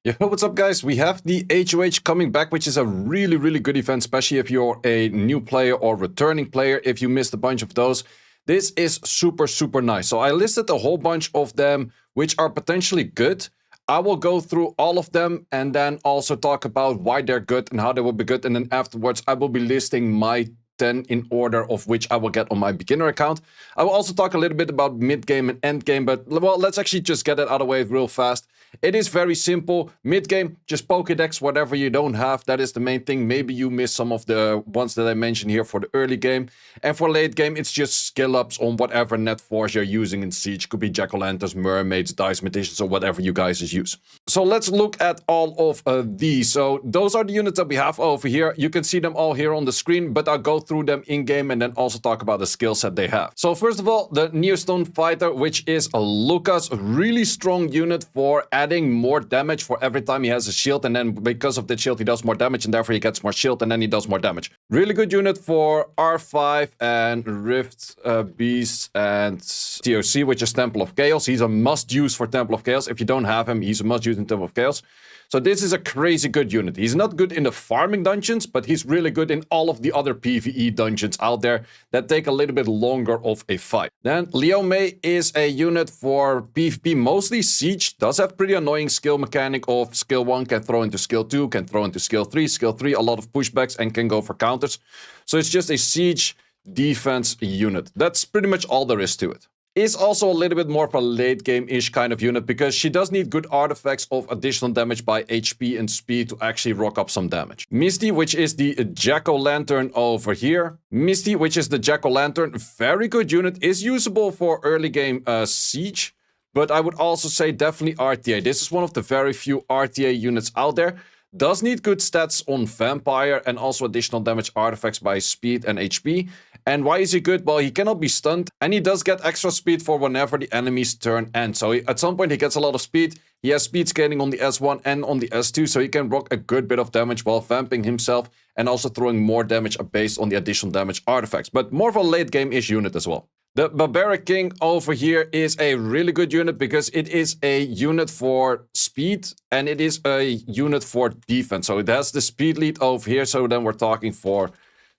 Yo, what's up, guys? We have the HOH coming back, which is a really good event, especially if you're a new player or returning player. If you missed a bunch of those, this is super nice. So I listed a whole bunch of them, which are potentially good. I will go through all of them and then also talk about why they're good and how they will be good. And then afterwards, I will be listing my 10 in order of which I will get on my beginner account. I will also talk a little bit about mid-game and end-game, but well, let's actually just get it out of the way real fast. It is very simple. Mid-game, just Pokédex, whatever you don't have. That is the main thing. Maybe you miss some of the ones that I mentioned here for the early game. And for late game, it's just skill ups on whatever net force you're using in Siege. Could be Jack-o'-lanterns, mermaids, dice magicians, or whatever you guys use. So let's look at all of these. So those are the units that we have over here. You can see them all here on the screen, but I'll go through them in-game and then also talk about the skill set they have. So first of all, the Nearstone Fighter, which is a Lucas, really strong unit for adding more damage for every time he has a shield, and then because of the shield he does more damage and therefore he gets more shield and then he does more damage. Really good unit for R5 and Rift Beast and TOC, which is Temple of Chaos. He's a must-use for Temple of Chaos. If you don't have him, he's a must-use in Temple of Chaos. So this is a crazy good unit. He's not good in the farming dungeons, but he's really good in all of the other PvE dungeons out there that take a little bit longer of a fight. Then Liao Mei is a unit for PvP, mostly Siege. Does have pretty annoying skill mechanic of skill 1 can throw into skill 2, can throw into skill 3, a lot of pushbacks and can go for counters. So it's just a Siege defense unit. That's pretty much all there is to it. Is also a little bit more of a late game-ish kind of unit because she does need good artifacts of additional damage by HP and speed to actually rock up some damage. Misty, which is the Jack-o'-lantern over here. Misty, which is the Jack-o'-lantern, very good unit, is usable for early game Siege, but I would also say definitely RTA. This is one of the very few RTA units out there. Does need good stats on Vampire and also additional damage artifacts by speed and HP. And why is he good? Well, he cannot be stunned, and he does get extra speed for whenever the enemy's turn ends. So at some point he gets a lot of speed. He has speed scaling on the S1 and on the S2, so he can rock a good bit of damage while vamping himself and also throwing more damage based on the additional damage artifacts. But more of a late game-ish unit as well. The Barbaric King over here is a really good unit because it is a unit for speed and it is a unit for defense. So it has the speed lead over here, so then we're talking for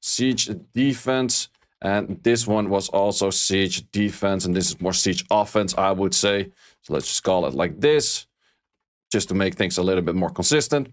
Siege defense, and this one was also Siege defense, and this is more Siege offense, I would say. So let's just call it like this, just to make things a little bit more consistent.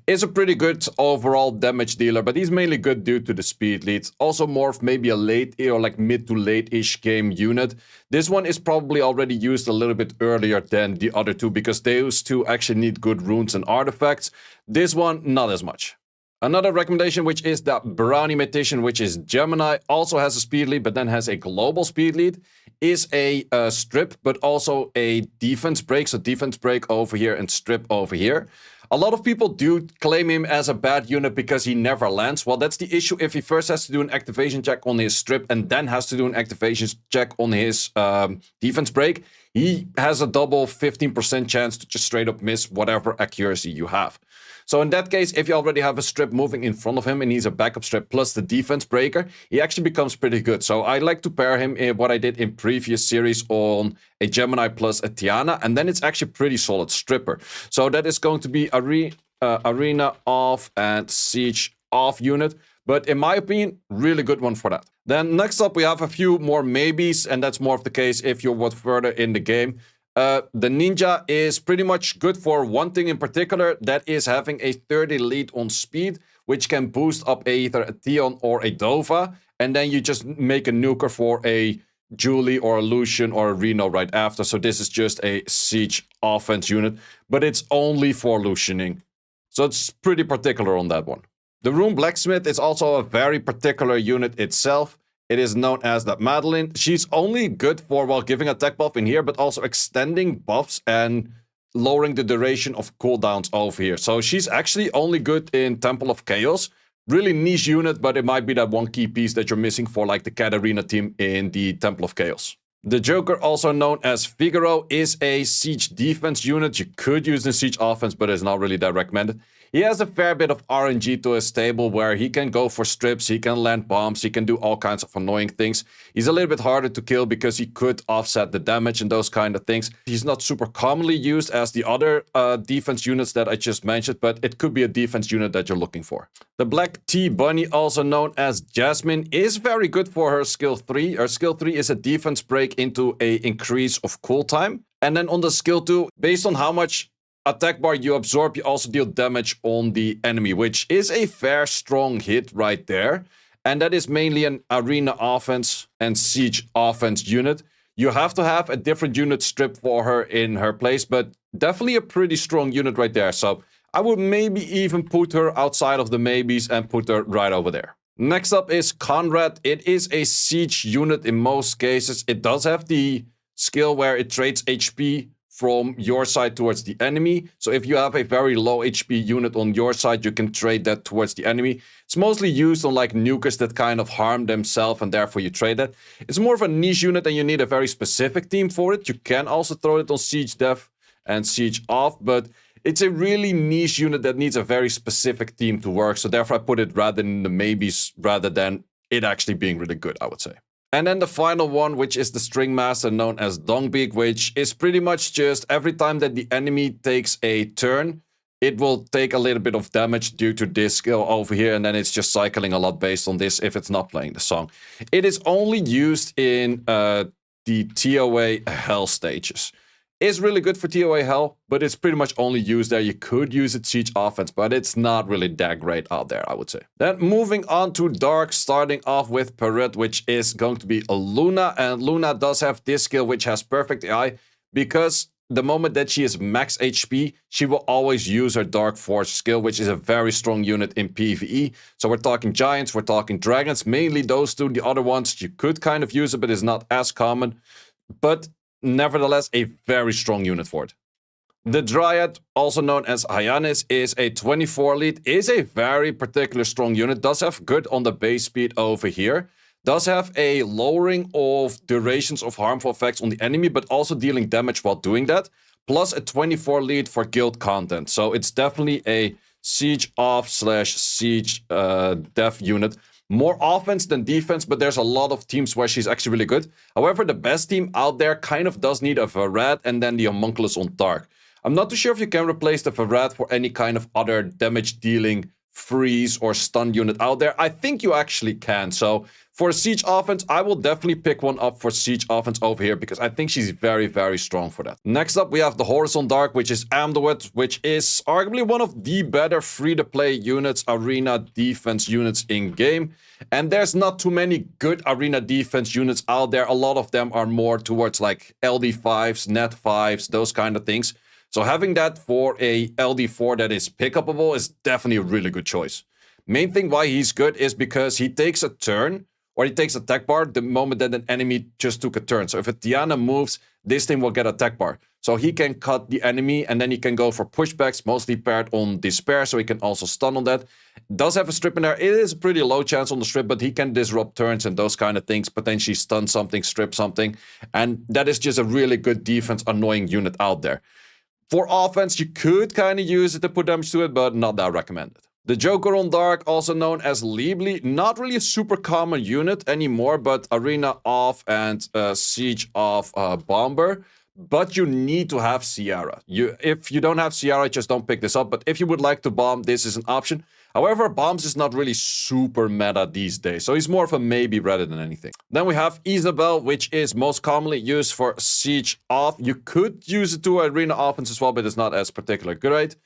Is a pretty good overall damage dealer, but he's mainly good due to the speed leads. Also more of maybe a late or like mid to late-ish game unit. This one is probably already used a little bit earlier than the other two because those two actually need good runes and artifacts. This one, not as much. Another recommendation, which is the Brownie Magician, which is Gemini, also has a speed lead, but then has a global speed lead, is a strip, but also a defense break. So defense break over here and strip over here. A lot of people do claim him as a bad unit because he never lands. Well, that's the issue if he first has to do an activation check on his strip and then has to do an activation check on his defense break. He has a double 15% chance to just straight up miss whatever accuracy you have. So in that case, if you already have a strip moving in front of him and he's a backup strip plus the defense breaker, he actually becomes pretty good. So I like to pair him in what I did in previous series on a Gemini plus a Tiana, and then it's actually pretty solid stripper. So that is going to be Arena off and Siege off unit. But in my opinion, really good one for that. Then next up, we have a few more maybes, and that's more of the case if you're what further in the game. The Ninja is pretty much good for one thing in particular, that is having a 30 lead on speed, which can boost up either a Theon or a Dova, and then you just make a nuker for a Julie or a Lucian or a Reno right after. So this is just a Siege offense unit, but it's only for Lucianing. So it's pretty particular on that one. The Rune Blacksmith is also a very particular unit itself. It is known as the Madeline. She's only good for, well, giving attack buff in here, but also extending buffs and lowering the duration of cooldowns over here. So she's actually only good in Temple of Chaos. Really niche unit, but it might be that one key piece that you're missing for like the Katarina team in the Temple of Chaos. The Joker, also known as Figaro, is a Siege defense unit. You could use the Siege offense, but it's not really that recommended. he has a fair bit of RNG to his table where he can go for strips, he can land bombs, he can do all kinds of annoying things. He's a little bit harder to kill because he could offset the damage and those kind of things. He's not super commonly used as the other defense units that I just mentioned, but it could be a defense unit that you're looking for. The Black Tea Bunny, also known as Jasmine, is very good for her skill 3. Her skill 3 is a defense break into a increase of cooltime. And then on the skill 2, based on how much attack bar you absorb, you also deal damage on the enemy, which is a fair strong hit right there. And that is mainly an arena offense and siege offense unit. You have to have a different unit strip for her in her place, but definitely a pretty strong unit right there. So I would maybe even put her outside of the maybes and put her right over there. Next up is Conrad. It is a siege unit in most cases. It does have the skill where it trades HP from your side towards the enemy. So if you have a very low HP unit on your side, you can trade that towards the enemy. It's mostly used on like nukers that kind of harm themselves, and therefore you trade that. It's more of a niche unit and you need a very specific team for it. You can also throw it on Siege Def and Siege Off, but it's a really niche unit that needs a very specific team to work. So therefore I put it rather in the maybes rather than it actually being really good, I would say. And then the final one, which is the String Master known as Dongbeak, which is pretty much just every time that the enemy takes a turn, it will take a little bit of damage due to this skill over here, and then it's just cycling a lot based on this if it's not playing the song. It is only used in the TOA Hell stages. It's really good for TOA Hell, but it's pretty much only used there. You could use it Siege Offense, but it's not really that great out there, I would say. Then moving on to Dark, starting off with Perret, which is going to be a Luna. And Luna does have this skill, which has Perfect AI, because the moment that she is max HP, she will always use her Dark Force skill, which is a very strong unit in PvE. So we're talking Giants, we're talking Dragons, mainly those two. The other ones, you could kind of use it, but it's not as common. But nevertheless, a very strong unit for it. The Dryad, also known as Hyannis, is a 24 lead, is a very particular strong unit, does have good on the base speed over here, does have a lowering of durations of harmful effects on the enemy, but also dealing damage while doing that, plus a 24 lead for guild content. So it's definitely a siege off / siege def unit. More offense than defense, but there's a lot of teams where she's actually really good. However, the best team out there kind of does need a Verad and then the Homunculus on Dark. I'm not too sure if you can replace the Verad for any kind of other damage-dealing freeze or stun unit out there. I think you actually can. So for Siege Offense, I will definitely pick one up for Siege Offense over here because I think she's very, very strong for that. Next up, we have the Horus on Dark, which is Amduit, which is arguably one of the better free-to-play units, arena defense units in-game. And there's not too many good arena defense units out there. A lot of them are more towards like LD5s, Net 5s, those kind of things. So having that for a LD4 that is pick-upable is definitely a really good choice. Main thing why he's good is because he takes a turn, or he takes a tech bar the moment that an enemy just took a turn. So if a Tiana moves, this thing will get a tech bar. So he can cut the enemy, and then he can go for pushbacks, mostly paired on Despair, so he can also stun on that. Does have a strip in there. It is a pretty low chance on the strip, but he can disrupt turns and those kind of things, potentially stun something, strip something. And that is just a really good defense, annoying unit out there. For offense, you could kind of use it to put damage to it, but not that recommended. The Joker on Dark, also known as Liebly, not really a super common unit anymore, but Arena off and Siege off Bomber. But you need to have Sierra. If you don't have Sierra, just don't pick this up. But if you would like to bomb, this is an option. However, bombs is not really super meta these days, so he's more of a maybe rather than anything. Then we have Isabel, which is most commonly used for Siege off. You could use it to Arena offense as well, but it's not as particularly great.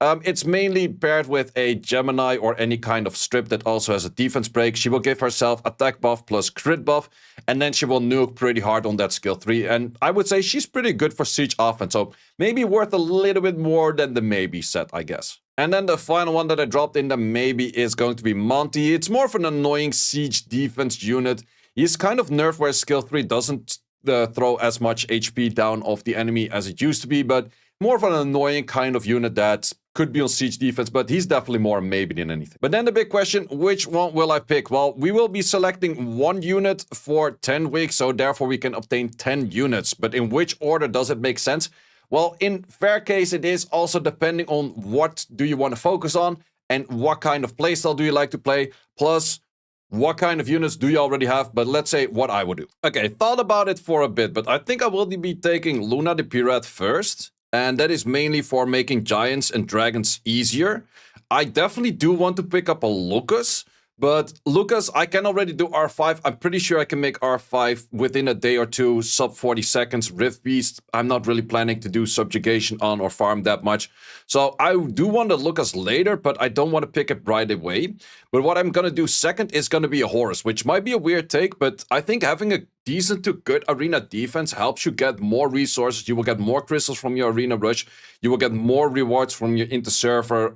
It's mainly paired with a Gemini or any kind of strip that also has a defense break. She will give herself attack buff plus crit buff, and then she will nuke pretty hard on that skill 3. And I would say she's pretty good for Siege offense, so maybe worth a little bit more than the maybe set, I guess. And then the final one that I dropped in the maybe is going to be Monty. It's more of an annoying siege defense unit. He's kind of nerfed where skill 3 doesn't throw as much HP down off the enemy as it used to be, but more of an annoying kind of unit that could be on siege defense, but he's definitely more a maybe than anything. But then the big question, which one will I pick? Well, we will be selecting one unit for 10 weeks, so therefore we can obtain 10 units. But in which order does it make sense? Well, in fair case, it is also depending on what do you want to focus on and what kind of playstyle do you like to play, plus what kind of units do you already have, but let's say what I would do. Okay, thought about it for a bit, but I think I will be taking Luna the Pirate first, and that is mainly for making giants and dragons easier. I definitely do want to pick up a Lucas, but Lucas, I can already do R5. I'm pretty sure I can make R5 within a day or two, sub 40 seconds. Rift Beast, I'm not really planning to do subjugation on or farm that much. So I do want to Lucas later, but I don't want to pick it right away. But what I'm going to do second is going to be a Horus, which might be a weird take, but I think having a decent to good arena defense helps you get more resources. You will get more crystals from your arena rush. You will get more rewards from your inter-server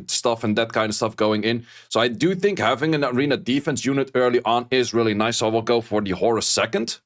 stuff and that kind of stuff going in. So I do think having an arena defense unit early on is really nice. So I will go for the Horus second.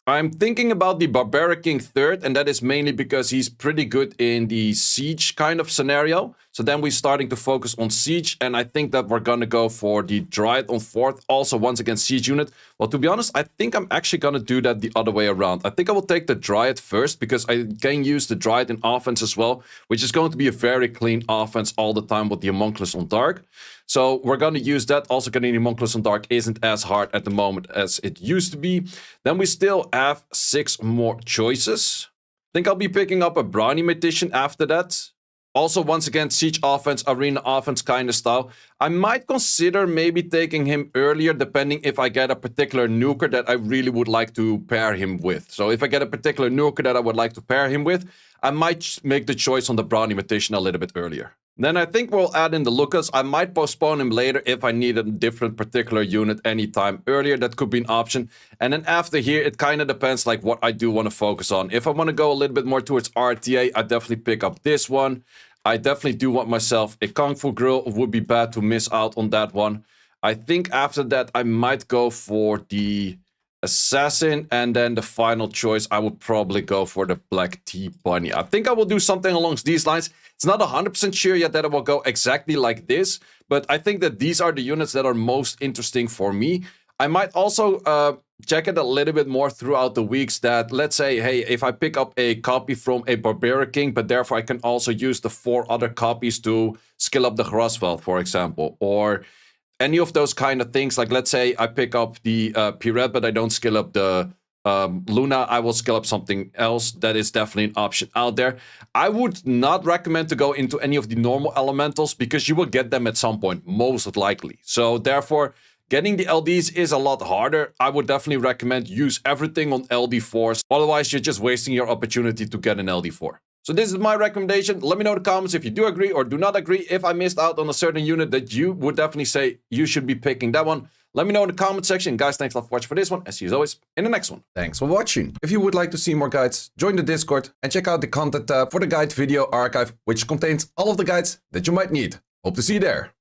I'm thinking about the Barbaric King third, and that is mainly because he's pretty good in the siege kind of scenario. So then we're starting to focus on siege, and I think that we're gonna go for the Dryad on fourth, also once again siege unit. Well, to be honest, I think I'm actually gonna do that the other way around. I think I will take the Dryad first, because I can use the Dryad in offense as well, which is going to be a very clean offense all the time with the Homunculus on Dark. So we're going to use that. Also, getting the Homunculus on Dark isn't as hard at the moment as it used to be. Then we still have 6 more choices. I think I'll be picking up a Brownie Magician after that. Also, once again, siege offense, arena offense kind of style. I might consider maybe taking him earlier, depending if I get a particular nuker that I really would like to pair him with. So if I get a particular nuker that I would like to pair him with, I might make the choice on the Brownie Magician a little bit earlier. Then I think we'll add in the Lucas. I might postpone him later if I need a different particular unit anytime earlier. That could be an option. And then after here, it kind of depends like what I do want to focus on. If I want to go a little bit more towards RTA, I definitely pick up this one. I definitely do want myself a Kung Fu Grill. It would be bad to miss out on that one. I think after that, I might go for the Assassin, and then the final choice, I would probably go for the Black Tea Bunny. I think I will do something along these lines. It's not 100% sure yet that it will go exactly like this, but I think that these are the units that are most interesting for me. I might also check it a little bit more throughout the weeks that, let's say, hey, if I pick up a copy from a Barbaric King, but therefore I can also use the 4 other copies to skill up the Grasveld, for example, or any of those kind of things. Like, let's say I pick up the Pirate, but I don't skill up the Luna. I will skill up something else. That is definitely an option out there. I would not recommend to go into any of the normal elementals, because you will get them at some point, most likely. So therefore, getting the LDs is a lot harder. I would definitely recommend use everything on LD4s. Otherwise, you're just wasting your opportunity to get an LD4. So this is my recommendation. Let me know in the comments if you do agree or do not agree. If I missed out on a certain unit that you would definitely say you should be picking that one, let me know in the comment section. Guys, thanks a lot for watching for this one. And see you as always in the next one. Thanks for watching. If you would like to see more guides, join the Discord and check out the content tab for the guide video archive, which contains all of the guides that you might need. Hope to see you there.